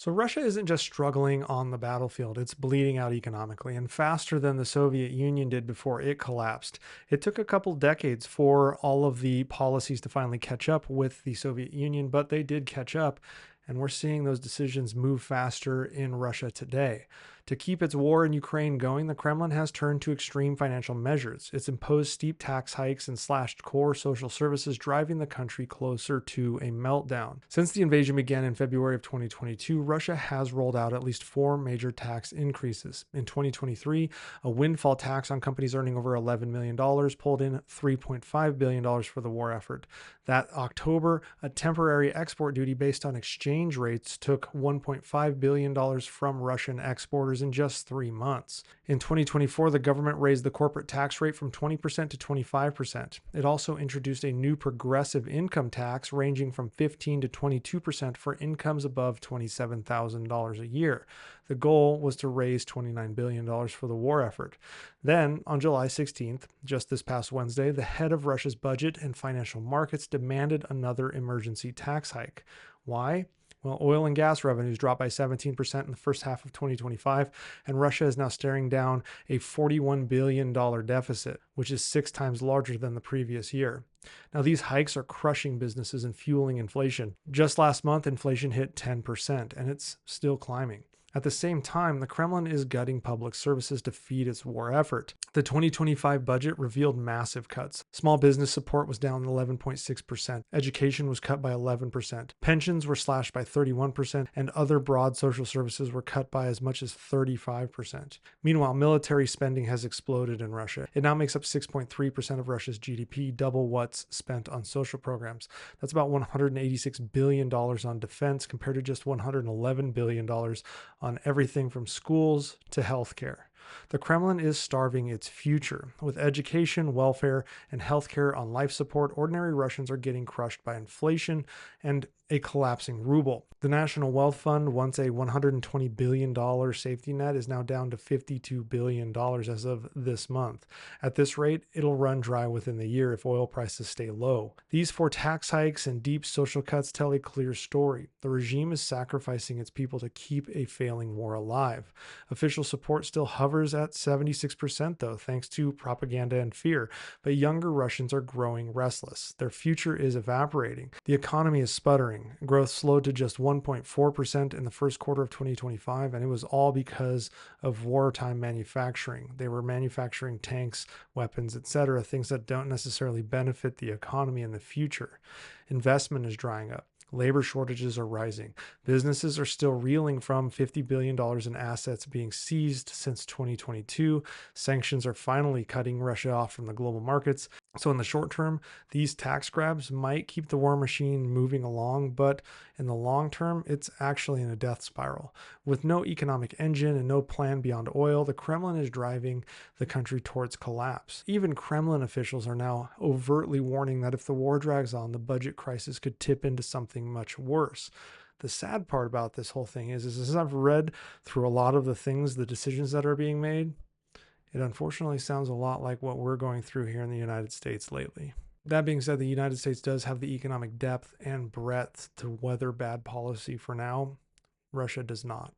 So Russia isn't just struggling on the battlefield, it's bleeding out economically and faster than the Soviet Union did before it collapsed. It took a couple decades for all of the policies to finally catch up with the Soviet Union, but they did catch up. And we're seeing those decisions move faster in Russia today. To keep its war in Ukraine going, the Kremlin has turned to extreme financial measures. It's imposed steep tax hikes and slashed core social services, driving the country closer to a meltdown. Since the invasion began in February of 2022, Russia has rolled out at least four major tax increases. In 2023, a windfall tax on companies earning over $11 million pulled in $3.5 billion for the war effort. That October, a temporary export duty based on exchange rates took $1.5 billion from Russian exporters in just 3 months. In 2024, the government raised the corporate tax rate from 20% to 25%. It also introduced a new progressive income tax ranging from 15 to 22% for incomes above $27,000 a year. The goal was to raise $29 billion for the war effort. Then, on July 16th, just this past Wednesday, the head of Russia's budget and financial markets demanded another emergency tax hike. Why? Well, oil and gas revenues dropped by 17% in the first half of 2025, and Russia is now staring down a $41 billion deficit, which is 6 times larger than the previous year. Now, these hikes are crushing businesses and fueling inflation. Just last month, inflation hit 10%, and it's still climbing. At the same time, the Kremlin is gutting public services to feed its war effort. The 2025 budget revealed massive cuts. Small business support was down 11.6%, education was cut by 11%, pensions were slashed by 31%, and other broad social services were cut by as much as 35%. Meanwhile, military spending has exploded in Russia. It now makes up 6.3% of Russia's GDP, double what's spent on social programs. That's about $186 billion on defense compared to just $111 billion on everything from schools to healthcare. The Kremlin is starving its future. With education, welfare, and healthcare on life support, ordinary Russians are getting crushed by inflation and a collapsing ruble. The National Wealth Fund, once a $120 billion safety net, is now down to $52 billion as of this month. At this rate, it'll run dry within the year if oil prices stay low. These four tax hikes and deep social cuts tell a clear story. The regime is sacrificing its people to keep a failing war alive. Official support still hovers at 76%, though, thanks to propaganda and fear. But younger Russians are growing restless. Their future is evaporating. The economy is sputtering. Growth slowed to just 1.4% in the first quarter of 2025, and it was all because of wartime manufacturing. They were manufacturing tanks, weapons, etc., things that don't necessarily benefit the economy in the future. Investment is drying up. Labor shortages are rising. Businesses are still reeling from $50 billion in assets being seized since 2022. Sanctions are finally cutting Russia off from the global markets. So, in the short term, these tax grabs might keep the war machine moving along, but in the long term, it's actually in a death spiral. With no economic engine and no plan beyond oil, the Kremlin is driving the country towards collapse. Even Kremlin officials are now overtly warning that if the war drags on, the budget crisis could tip into something much worse. The sad part about this whole thing is as I've read through a lot of the decisions that are being made, it unfortunately sounds a lot like what we're going through here in the United States lately. That being said, the United States does have the economic depth and breadth to weather bad policy for now. Russia does not.